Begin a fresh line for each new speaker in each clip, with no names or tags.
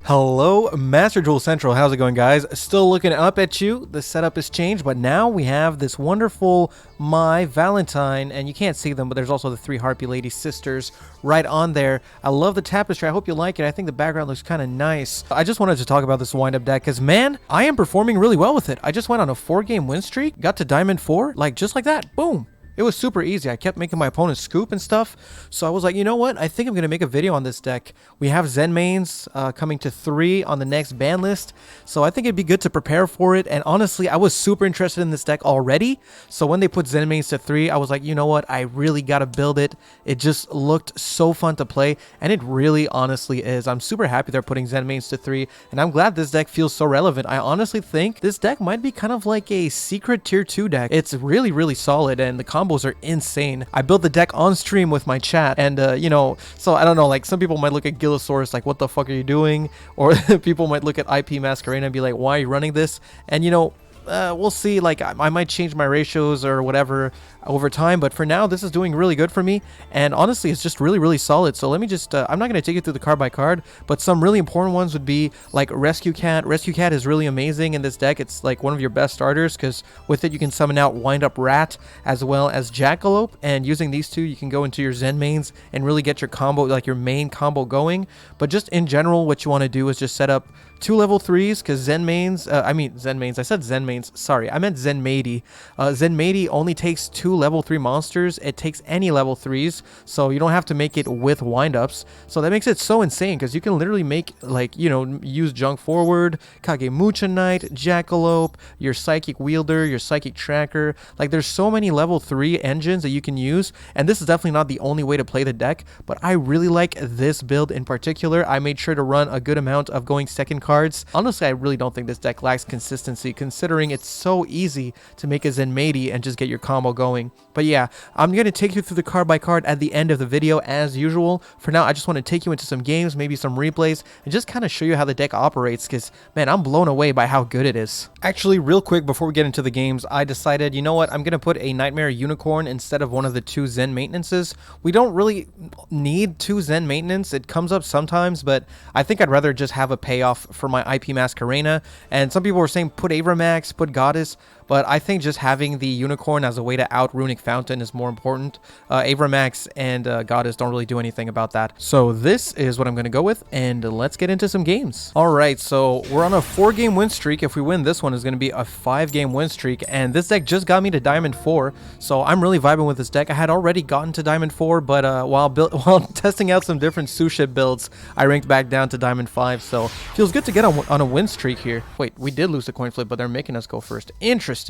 Hello, Master Duel Central. How's it going, guys? Still looking up at you. The setup has changed, but now we have this wonderful My Valentine, and you can't see them, but there's also the three Harpy Lady sisters right on there. I love the tapestry. I hope you like it. I think the background looks kind of nice. I just wanted to talk about this wind-up deck because, man, I am performing really well with it. I just went on a 4-game win streak, got to Diamond 4, like just like that. Boom. It was super easy. I kept making my opponent scoop and stuff. So I was like, you know what? I think I'm going to make a video on this deck. We have Zen mains coming to 3 on the next ban list. So I think it'd be good to prepare for it. And honestly, I was super interested in this deck already. So when they put Zen mains to 3, I was like, you know what? I really got to build it. It just looked so fun to play. And it really honestly is. I'm super happy they're putting Zen mains to 3. And I'm glad this deck feels so relevant. I honestly think this deck might be kind of like a secret tier 2 deck. It's really, really solid. And the combos are insane. I built the deck on stream with my chat, and you know, so I don't know, like some people might look at Gillosaurus like, what the fuck are you doing? Or people might look at IP Masquerade and be like, why are you running this? And you know, we'll see. Like I might change my ratios or whatever over time, but for now this is doing really good for me, and honestly it's just really, really solid. So let me just I'm not going to take you through the card by card, but some really important ones would be like Rescue Cat. Rescue Cat is really amazing in this deck. It's like one of your best starters because with it you can summon out Wind Up Rat as well as Jackalope, and using these two you can go into your Zen mains and really get your combo, like your main combo going. But just in general, what you want to do is just set up 2 level 3s, because Zen mains, I said Zen mains, sorry, I meant Zen Maidi. Zen Maidi only takes 2 level 3 monsters. It takes any level 3s, so you don't have to make it with wind-ups. So that makes it so insane, because you can literally make, like, you know, use Junk Forward, Kagemucha Knight, Jackalope, your Psychic Wielder, your Psychic Tracker. Like, there's so many level 3 engines that you can use, and this is definitely not the only way to play the deck, but I really like this build in particular. I made sure to run a good amount of going second cards. Honestly, I really don't think this deck lacks consistency, considering it's so easy to make a Zen Maidi and just get your combo going. But yeah, I'm going to take you through the card by card at the end of the video as usual. For now, I just want to take you into some games, maybe some replays, and just kind of show you how the deck operates, because, man, I'm blown away by how good it is. Actually, real quick, before we get into the games, I decided, you know what, I'm going to put a Nightmare Unicorn instead of one of the 2 Zen maintenances. We don't really need 2 Zen maintenance. It comes up sometimes, but I think I'd rather just have a payoff for my IP Masquerena. And some people were saying put Avramax, put Goddess, but I think just having the Unicorn as a way to out Runic Fountain is more important. Avramax and Goddess don't really do anything about that. So this is what I'm going to go with, and let's get into some games. Alright, so we're on a 4-game win streak. If we win this one, it's going to be a 5-game win streak, and this deck just got me to Diamond 4, so I'm really vibing with this deck. I had already gotten to Diamond 4, but while testing out some different Suship builds, I ranked back down to Diamond 5, so feels good to get on a win streak here. Wait, we did lose the coin flip, but they're making us go first. Interesting.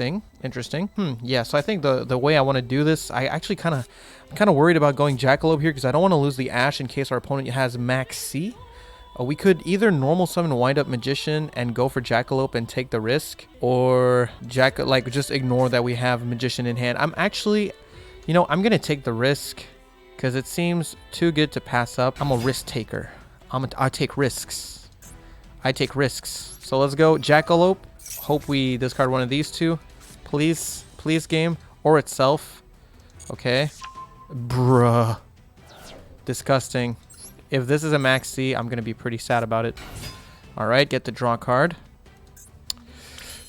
Yeah, so I think the way I want to do this, I actually kind of worried about going Jackalope here because I don't want to lose the Ash in case our opponent has Max C. We could either normal summon Wind Up Magician and go for Jackalope and take the risk, or just ignore that we have Magician in hand. I'm actually, you know, I'm gonna take the risk because it seems too good to pass up. I'm a risk taker. I take risks. I take risks. So let's go Jackalope. Hope we discard one of these 2. Please, please, game. Or itself. Okay. Bruh. Disgusting. If this is a Max C, I'm going to be pretty sad about it. Alright, get to draw a card.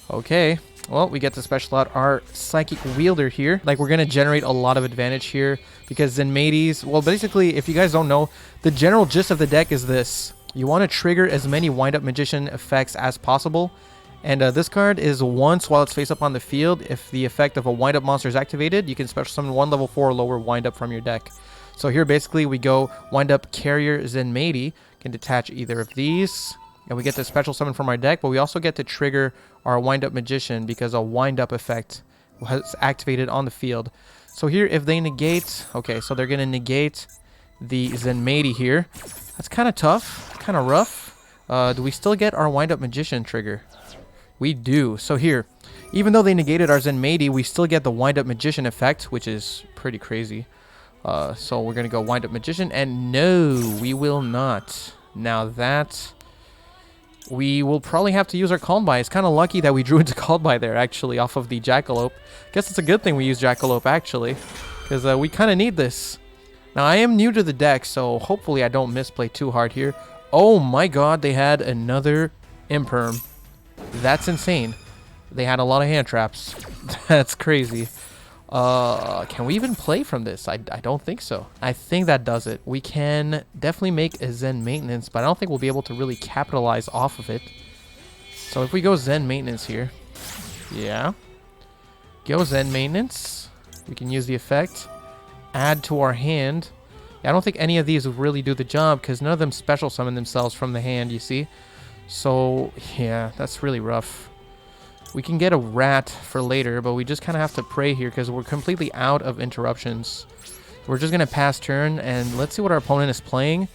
Okay. Well, we get to special out our Psychic Wielder here. Like, we're going to generate a lot of advantage here because Zen Maidis... Well, basically, if you guys don't know, the general gist of the deck is this. You want to trigger as many Wind Up Magician effects as possible. And this card is once while it's face up on the field. If the effect of a Wind Up monster is activated, you can special summon 1 level 4 or lower Wind Up from your deck. So here, basically, we go Wind Up Carrier Zen Maidi. Can detach either of these. And we get to special summon from our deck, but we also get to trigger our Wind Up Magician because a Wind Up effect was activated on the field. So here, if they negate... Okay, so they're going to negate the Zen Maidi here. That's kind of tough, kind of rough. Do we still get our Wind Up Magician trigger? We do. So here, even though they negated our Zen Maidi, we still get the Wind Up Magician effect, which is pretty crazy. So we're going to go Wind Up Magician, and no, we will not. Now that... We will probably have to use our Calm By. It's kind of lucky that we drew into Calm By there, actually, off of the Jackalope. Guess it's a good thing we used Jackalope, actually, because we kind of need this. Now, I am new to the deck, so hopefully I don't misplay too hard here. Oh my god, they had another imperm. That's insane. They had a lot of hand traps. That's crazy. Can we even play from this? I don't think so. I think that does it. We can definitely make a Zen maintenance, but I don't think we'll be able to really capitalize off of it. So if we go Zen maintenance here. Yeah. Go Zen maintenance. We can use the effect. Add to our hand. I don't think any of these would really do the job because none of them special summon themselves from the hand, you see. So, yeah, that's really rough. We can get a rat for later, but we just kind of have to pray here because we're completely out of interruptions. We're just going to pass turn, and let's see what our opponent is playing.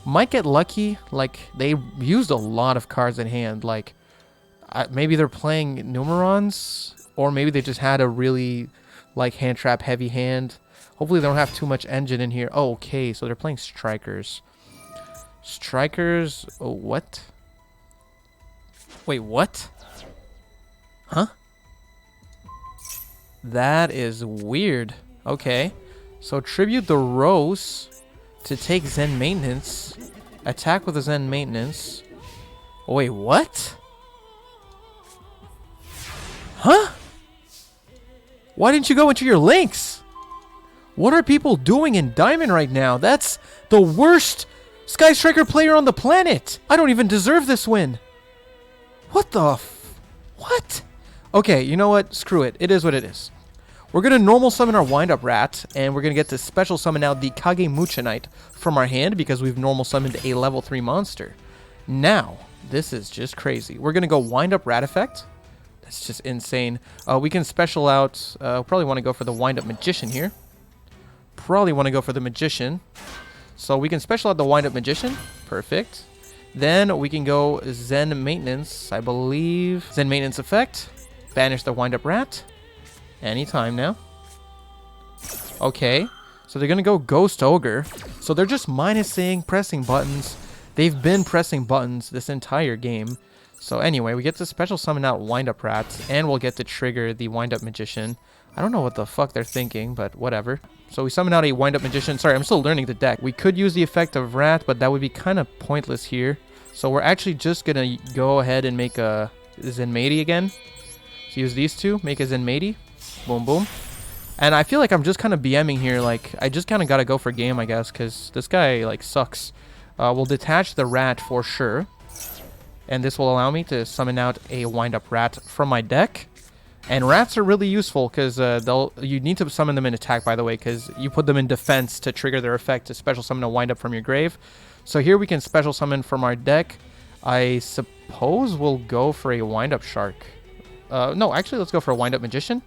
Might get lucky. Like, they used a lot of cards in hand. Like, maybe they're playing Numerons, or maybe they just had a really, like, hand trap heavy hand. Hopefully they don't have too much engine in here. Oh, okay, so they're playing Strikers. Strikers... Oh, what? Wait, what? Huh? That is weird. Okay. So tribute the Rose to take Zen Maintenance. Attack with a Zen Maintenance. Oh, wait, what? Huh? Why didn't you go into your links? What are people doing in Diamond right now? That's the worst Sky Striker player on the planet. I don't even deserve this win. What the what? Okay, you know what? Screw it. It is what it is. We're going to normal summon our wind-up rat, and we're going to get to special summon out the Kage Muchanite from our hand because we've normal summoned a level 3 monster. Now, this is just crazy. We're going to go wind-up rat effect. That's just insane. We can special out... probably want to go for the wind-up magician here. Probably want to go for the magician. So we can special out the wind-up magician. Perfect. Then we can go Zen maintenance, I believe. Zen maintenance effect. Banish the wind-up rat. Anytime now. Okay. So they're going to go Ghost Ogre. So they're just minusing, pressing buttons. They've been pressing buttons this entire game. So anyway, we get to special summon out wind-up rats. And we'll get to trigger the wind-up magician. I don't know what the fuck they're thinking, but whatever. So we summon out a wind-up magician. Sorry, I'm still learning the deck. We could use the effect of rat, but that would be kind of pointless here. So we're actually just going to go ahead and make a Zenmaity again. So use these two, make a Zenmaity. Boom, boom. And I feel like I'm just kind of BMing here. Like, I just kind of got to go for game, I guess, because this guy, like, sucks. We'll detach the rat for sure. And this will allow me to summon out a wind-up rat from my deck. And rats are really useful because you need to summon them in attack, by the way, because you put them in defense to trigger their effect to special summon a wind-up from your grave. So here we can special summon from our deck. I suppose we'll go for a wind-up shark. No, actually, let's go for a wind-up magician.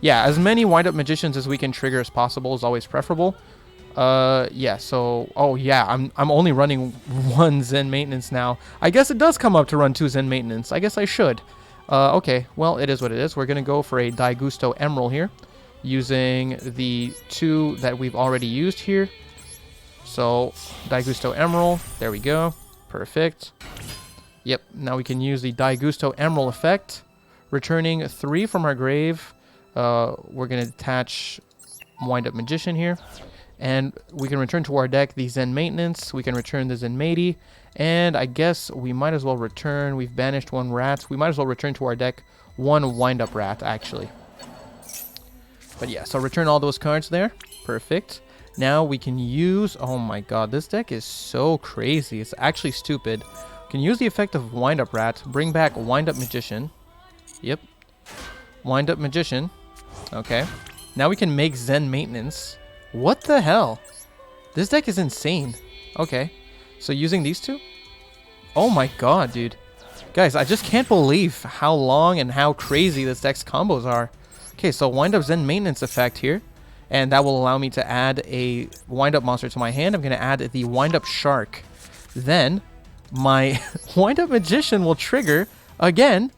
Yeah, as many wind-up magicians as we can trigger as possible is always preferable. Yeah, so... Oh, yeah, I'm only running 1 Zen maintenance now. I guess it does come up to run 2 Zen maintenance. I guess I should. Okay, well, it is what it is. We're going to go for a Daigusto Emerald here, using the 2 that we've already used here. So, Daigusto Emerald, there we go. Perfect. Yep, now we can use the Daigusto Emerald effect, returning 3 from our grave. We're going to attach Wind-Up Magician here. And we can return to our deck the Zen Maintenance. We can return the Zenmaity. And I guess we might as well return. We've banished 1 rat. We might as well return to our deck 1 Wind-Up Rat, actually. But yeah, so return all those cards there. Perfect. Now we can use... Oh my god, this deck is so crazy. It's actually stupid. We can use the effect of Wind-Up Rat. Bring back Wind-Up Magician. Yep. Wind-Up Magician. Okay. Now we can make Zen Maintenance. What the hell? This deck is insane. Okay. So using these 2? Oh my god, dude. Guys, I just can't believe how long and how crazy this deck's combos are. Okay, so wind up Zen Maintenance effect here. And that will allow me to add a wind up monster to my hand. I'm going to add the wind up shark. Then my wind up magician will trigger again.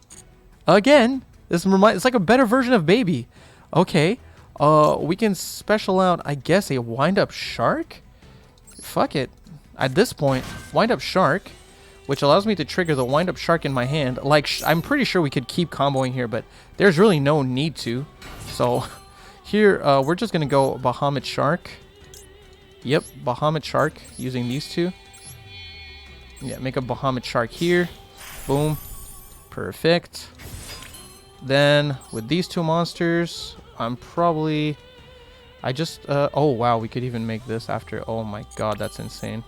It's like a better version of baby. Okay. We can special out, I guess, a wind-up shark? Fuck it. At this point, wind-up shark, which allows me to trigger the wind-up shark in my hand. Like, I'm pretty sure we could keep comboing here, but there's really no need to. So, here, we're just going to go Bahamut Shark. Yep, Bahamut Shark, using these 2. Yeah, make a Bahamut Shark here. Boom. Perfect. Then with these two monsters, I'm probably... oh wow, we could even make this after. Oh my god, that's insane.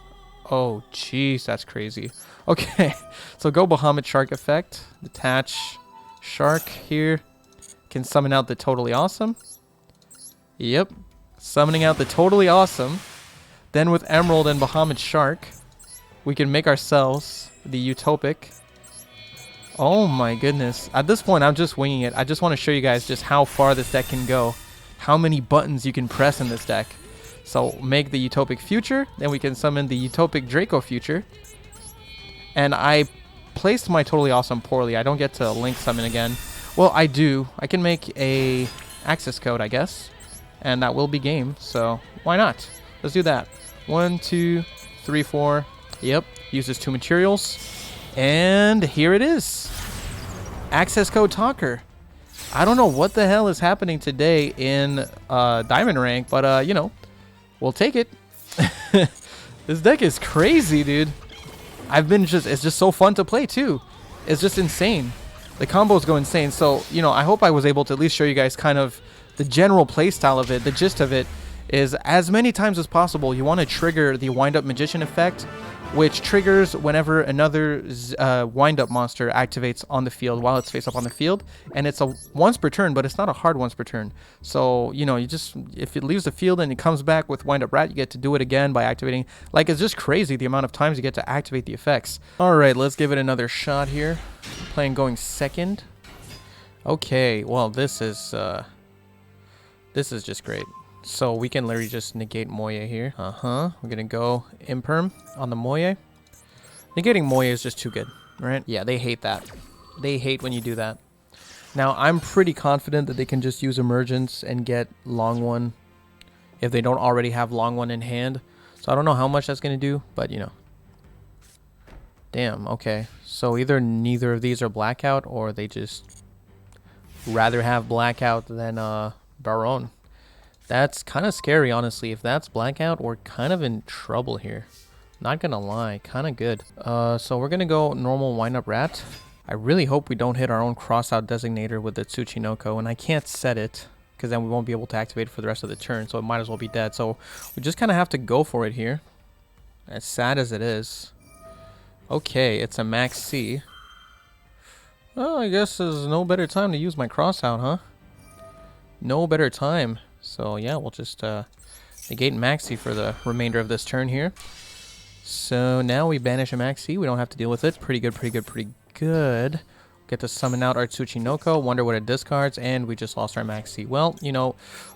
Oh jeez, that's crazy. Okay, so go Bahamut Shark effect. Detach Shark here. Can summon out the Totally Awesome. Yep, summoning out the Totally Awesome. Then with Emerald and Bahamut Shark, we can make ourselves the Utopic. Oh my goodness. At this point, I'm just winging it. I just want to show you guys just how far this deck can go. How many buttons you can press in this deck. So make the Utopic Future. Then we can summon the Utopic Draco Future. And I placed my Totally Awesome poorly. I don't get to link summon again. Well, I do. I can make a access code, I guess. And that will be game. So why not? Let's do that. 1, 2, 3, 4. Yep. Uses 2 materials. And here it is. Access code Talker. I don't know what the hell is happening today in Diamond Rank, but, you know, we'll take it. This deck is crazy, dude. It's just so fun to play, too. It's just insane. The combos go insane. So, you know, I hope I was able to at least show you guys kind of the general play style of it. The gist of it is as many times as possible, you want to trigger the Wind-Up Magician effect, which triggers whenever another wind-up monster activates on the field while it's face up on the field. And it's a once per turn, but it's not a hard once per turn. So, you know, if it leaves the field and it comes back with Wind-Up Rat, you get to do it again by activating. Like, it's just crazy the amount of times you get to activate the effects. All right, let's give it another shot here. Playing going second. Okay, well, this is just great. So we can literally just negate Moye here. We're going to go Imperm on the Moye. Negating Moye is just too good, right? Yeah, they hate that. They hate when you do that. Now, I'm pretty confident that they can just use Emergence and get Long One if they don't already have Long One in hand. So I don't know how much that's going to do, but, you know. Damn, okay. So either neither of these are Blackout, or they just rather have Blackout than Baron. That's kind of scary, honestly. If that's Blackout, we're kind of in trouble here. Not gonna lie, kind of good. So we're gonna go normal Wind-Up Rat. I really hope we don't hit our own Crossout Designator with the Tsuchinoko, and I can't set it, because then we won't be able to activate it for the rest of the turn, so it might as well be dead. So we just kind of have to go for it here, as sad as it is. Okay, it's a Max C. Well, I guess there's no better time to use my Crossout, huh? No better time. So yeah, we'll just negate Maxi for the remainder of this turn here. So now we banish a Maxi. We don't have to deal with it. Pretty good, pretty good, pretty good. Get to summon out our Tsuchinoko. Wonder what it discards. And we just lost our Maxi. Well, you know,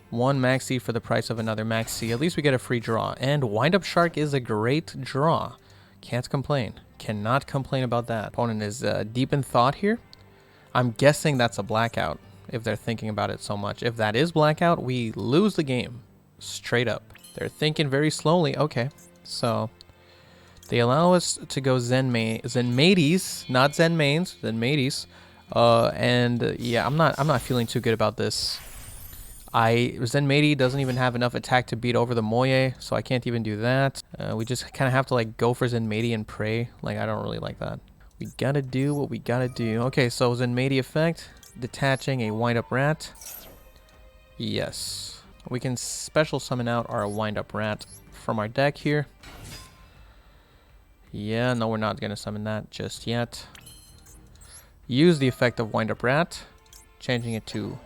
one Maxi for the price of another Maxi. At least we get a free draw. And Wind-Up Shark is a great draw. Can't complain. Cannot complain about that. Opponent is deep in thought here. I'm guessing that's a Blackout, if they're thinking about it so much. If that is Blackout, we lose the game. Straight up. They're thinking very slowly. Okay, so they allow us to go Zenmades, not Zen mains, Zenmades. And yeah, I'm not feeling too good about this. Zenmade doesn't even have enough attack to beat over the Moye, so I can't even do that. We just kind of have to like go for Zenmade and pray. Like, I don't really like that. We gotta do what we gotta do. Okay, so Zenmade effect. Detaching a Wind-Up Rat. Yes. We can special summon out our Wind-Up Rat from our deck here. Yeah, no, we're not going to summon that just yet. Use the effect of Wind-Up Rat, changing it to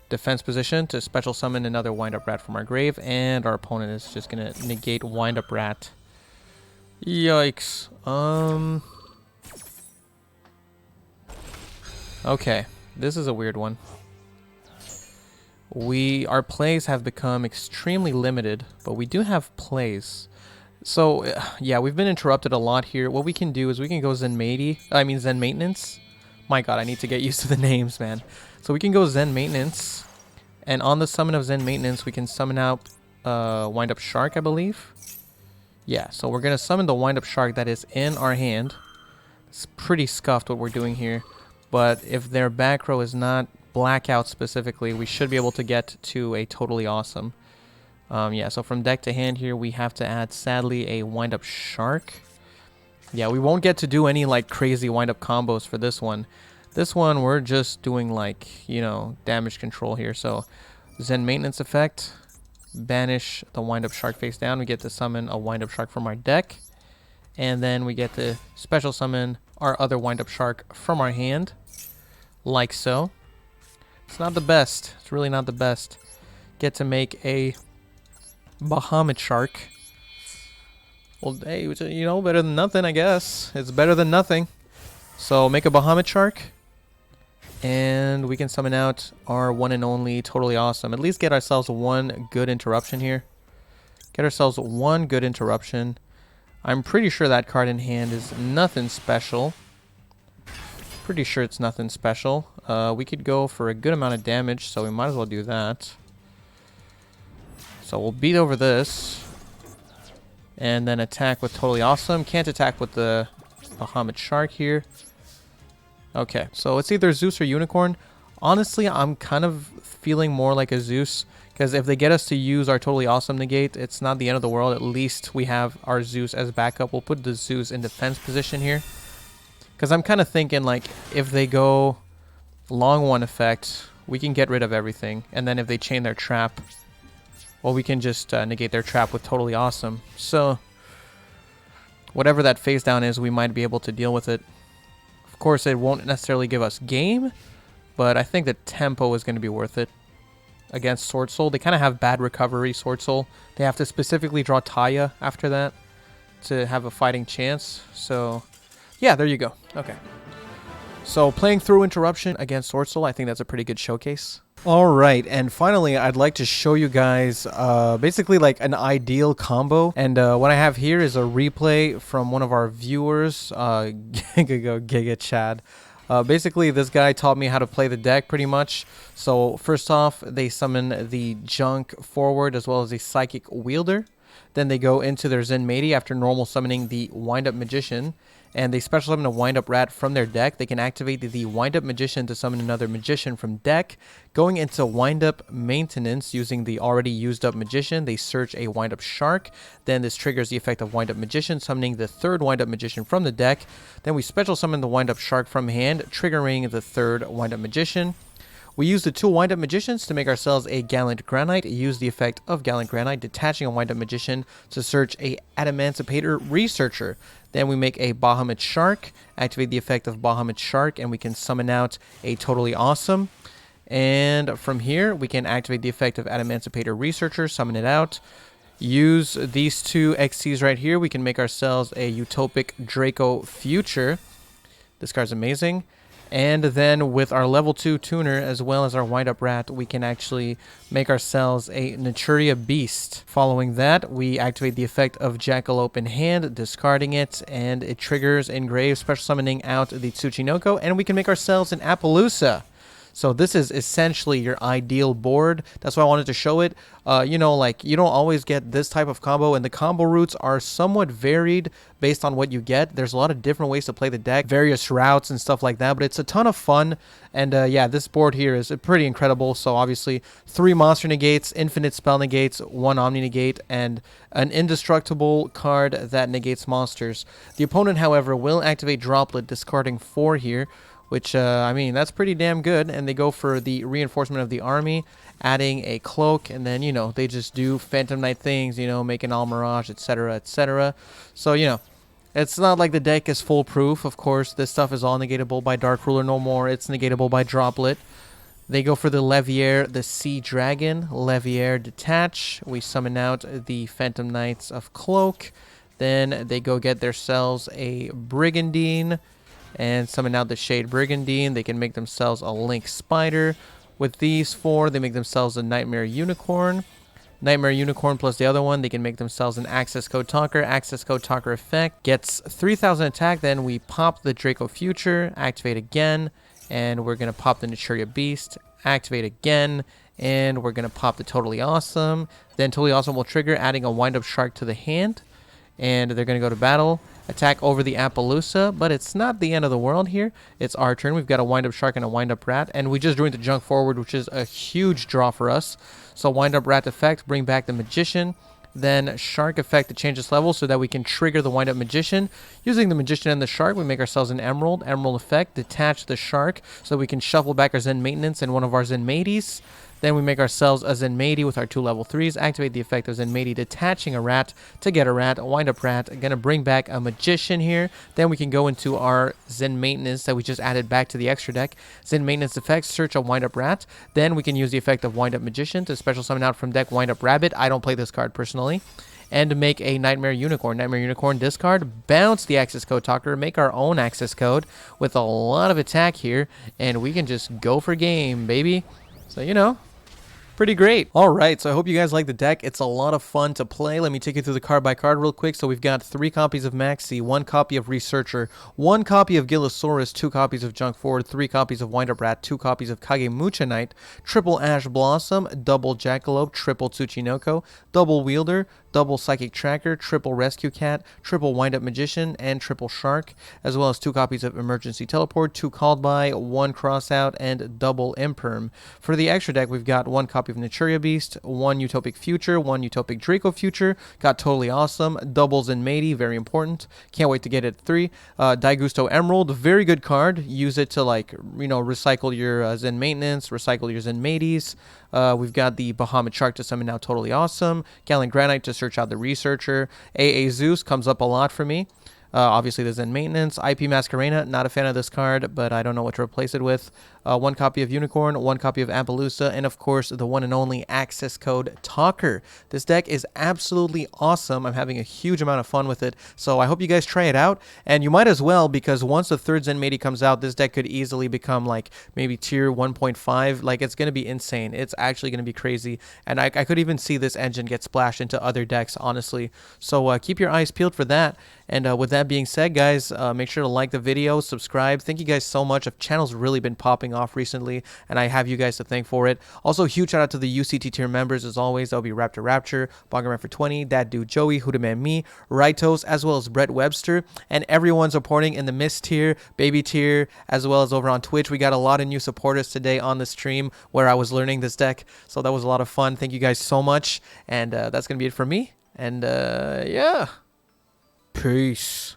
defense position to special summon another Wind-Up Rat from our grave, and our opponent is just going to negate Wind-Up Rat. Yikes. Okay. This is a weird one. Our plays have become extremely limited, but we do have plays. So, yeah, we've been interrupted a lot here. What we can do is we can go Zen Maintenance. My god, I need to get used to the names, man. So we can go Zen Maintenance, and on the summon of Zen Maintenance, we can summon out Wind-Up Shark, I believe. Yeah, so we're going to summon the Wind-Up Shark that is in our hand. It's pretty scuffed what we're doing here. But if their back row is not Blackout specifically, we should be able to get to a Totally Awesome. Yeah, so from deck to hand here, we have to add, sadly, a Wind-Up Shark. Yeah, we won't get to do any like crazy wind-up combos for this one. This one, we're just doing like, you know, damage control here. So, Zen Maintenance effect. Banish the wind-up shark face down. We get to summon a wind-up shark from our deck. And then we get to special summon our other wind-up shark from our hand. Like so. It's not the best. It's really not the best. Get to make a Bahamut shark. Well, hey, you know, better than nothing, I guess. It's better than nothing. So make a Bahamut shark. And we can summon out our one and only Totally Awesome. At least get ourselves one good interruption here. Get ourselves one good interruption. I'm pretty sure that card in hand is nothing special. Pretty sure it's nothing special. We could go for a good amount of damage, so we might as well do that. So we'll beat over this. And then attack with Totally Awesome. Can't attack with the Bahamut Shark here. Okay, so it's either Zeus or Unicorn. Honestly, I'm kind of feeling more like a Zeus. Because if they get us to use our Totally Awesome negate, it's not the end of the world. At least we have our Zeus as backup. We'll put the Zeus in defense position here. Because I'm kind of thinking, like, if they go long one effect, we can get rid of everything. And then if they chain their trap, well, we can just negate their trap with Totally Awesome. So, whatever that phase down is, we might be able to deal with it. Of course, it won't necessarily give us game, but I think the tempo is going to be worth it against Sword Soul. They kind of have bad recovery, Sword Soul. They have to specifically draw Taya after that to have a fighting chance. So, yeah, there you go. Okay. So, playing through Interruption against Sword Soul, I think that's a pretty good showcase. All right, and finally, I'd like to show you guys basically like an ideal combo. And what I have here is a replay from one of our viewers, Giga Chad. Basically, this guy taught me how to play the deck pretty much. So first off, they summon the Junk forward as well as the Psychic Wielder. Then they go into their Zen Matey after normal summoning the Wind-Up Magician. And they special summon a Wind-Up Rat from their deck. They can activate the Wind-Up Magician to summon another Magician from deck. Going into Wind-Up Maintenance using the already used up Magician, they search a Wind-Up Shark. Then this triggers the effect of Wind-Up Magician, summoning the third Wind-Up Magician from the deck. Then we special summon the Wind-Up Shark from hand, triggering the third Wind-Up Magician. We use the two Wind-Up Magicians to make ourselves a Gallant Granite. Use the effect of Gallant Granite, detaching a Wind-Up Magician to search a Adamancipator Researcher. Then we make a Bahamut Shark, activate the effect of Bahamut Shark, and we can summon out a Totally Awesome. And from here, we can activate the effect of Adamancipator Researcher, summon it out. Use these two XCs right here. We can make ourselves a Utopic Draco Future. This card's amazing. And then with our level 2 tuner as well as our Wind-Up Rat, we can actually make ourselves a Naturia Beast. Following that, we activate the effect of Jackalope in hand, discarding it, and it triggers Engrave, special summoning out the Tsuchinoko, and we can make ourselves an Appaloosa. So this is essentially your ideal board. That's why I wanted to show it. You know, like, you don't always get this type of combo, and the combo routes are somewhat varied based on what you get. There's a lot of different ways to play the deck, various routes and stuff like that, but it's a ton of fun. And yeah, this board here is pretty incredible. So obviously, 3 monster negates, infinite spell negates, 1 omni negate, and an indestructible card that negates monsters. The opponent, however, will activate Droplet, discarding 4 here, which, I mean, that's pretty damn good. And they go for the reinforcement of the army, adding a cloak, and then, you know, they just do Phantom Knight things, you know, make an Almirage, etc., etc. So, you know, it's not like the deck is foolproof. Of course, this stuff is all negatable by Dark Ruler no more. It's negatable by Droplet. They go for the Leviair, the Sea Dragon. Leviair, detach. We summon out the Phantom Knights of Cloak. Then they go get themselves a Brigandine and summon out the Shade Brigandine. They can make themselves a Link Spider. With these 4, they make themselves a Nightmare Unicorn. Nightmare Unicorn plus the other one, they can make themselves an Access Code Talker. Access Code Talker effect gets 3,000 attack. Then we pop the Draco Future, activate again, and we're going to pop the Naturia Beast, activate again, and we're going to pop the Totally Awesome. Then Totally Awesome will trigger, adding a Wind-Up Shark to the hand, and they're going to go to battle. Attack over the Appaloosa, but it's not the end of the world here. It's our turn. We've got a Wind-Up Shark and a Wind-Up Rat, and we just drew into Junk forward, which is a huge draw for us. So Wind-Up Rat effect, bring back the Magician, Then Shark effect to change its level so that we can trigger the Wind Up Magician. Using the Magician and the Shark, we make ourselves an Emerald. Emerald effect, detach the Shark so we can shuffle back our Zen Maintenance and one of our Zen Mateys. Then we make ourselves a Zen Matey with our 2 level 3s. Activate the effect of Zen Matey, detaching a rat to get a rat, a wind up rat. Gonna bring back a Magician here. Then we can go into our Zen Maintenance that we just added back to the extra deck. Zen Maintenance effect, search a wind up rat. Then we can use the effect of Wind Up Magician to special summon out from deck Wind Up Rabbit. I don't play this card personally. And to make a Nightmare Unicorn. Nightmare Unicorn discard, bounce the access code talker, make our own access code with a lot of attack here, and we can just go for game, baby. So, you know, pretty great. All right, so I hope you guys like the deck. It's a lot of fun to play. Let me take you through the card by card real quick. So we've got 3 copies of Maxi, 1 copy of Researcher, 1 copy of Gillosaurus, 2 copies of Junk Forward, 3 copies of Wind Up Rat, 2 copies of Kage Mucha Knight, triple Ash Blossom, double Jackalope, triple Tsuchinoko, double Wielder, double Psychic Tracker, triple Rescue Cat, triple Wind Up Magician, and triple Shark, as well as 2 copies of Emergency Teleport, 2 Called By, 1 Crossout, and double Imperm. For the extra deck, we've got 1 copy of Naturia Beast, 1 Utopic Future, 1 Utopic Draco Future, got totally awesome, doubles in Matey, very important, can't wait to get it at 3, Daigusto Emerald, very good card, use it to, like, you know, recycle your Zen Maintenance, recycle your Zen Mateys. We've got the Bahamut Shark to summon out, totally awesome, Gallon Granite to search out the Researcher, AA Zeus comes up a lot for me. Obviously, there's Zen Maintenance. IP Masquerena, not a fan of this card, but I don't know what to replace it with. 1 copy of Unicorn, 1 copy of Appaloosa, and of course, the one and only access code Talker. This deck is absolutely awesome. I'm having a huge amount of fun with it, so I hope you guys try it out. And you might as well, because once the 3rd Zen Matey comes out, this deck could easily become like maybe tier 1.5. Like, it's going to be insane. It's actually going to be crazy. And I could even see this engine get splashed into other decks, honestly. So keep your eyes peeled for that. And with that being said, guys, make sure to like the video, subscribe. Thank you guys so much. The channel's really been popping off recently, and I have you guys to thank for it. Also, huge shout out to the UCT tier members, as always. That'll be Raptor Rapture, Bongerman for 20, That Dude Joey, Hudaman Me, Rightos, as well as Brett Webster, and everyone supporting in the Mist tier, Baby tier, as well as over on Twitch. We got a lot of new supporters today on the stream where I was learning this deck, so that was a lot of fun. Thank you guys so much, and that's going to be it from me. And yeah. Peace.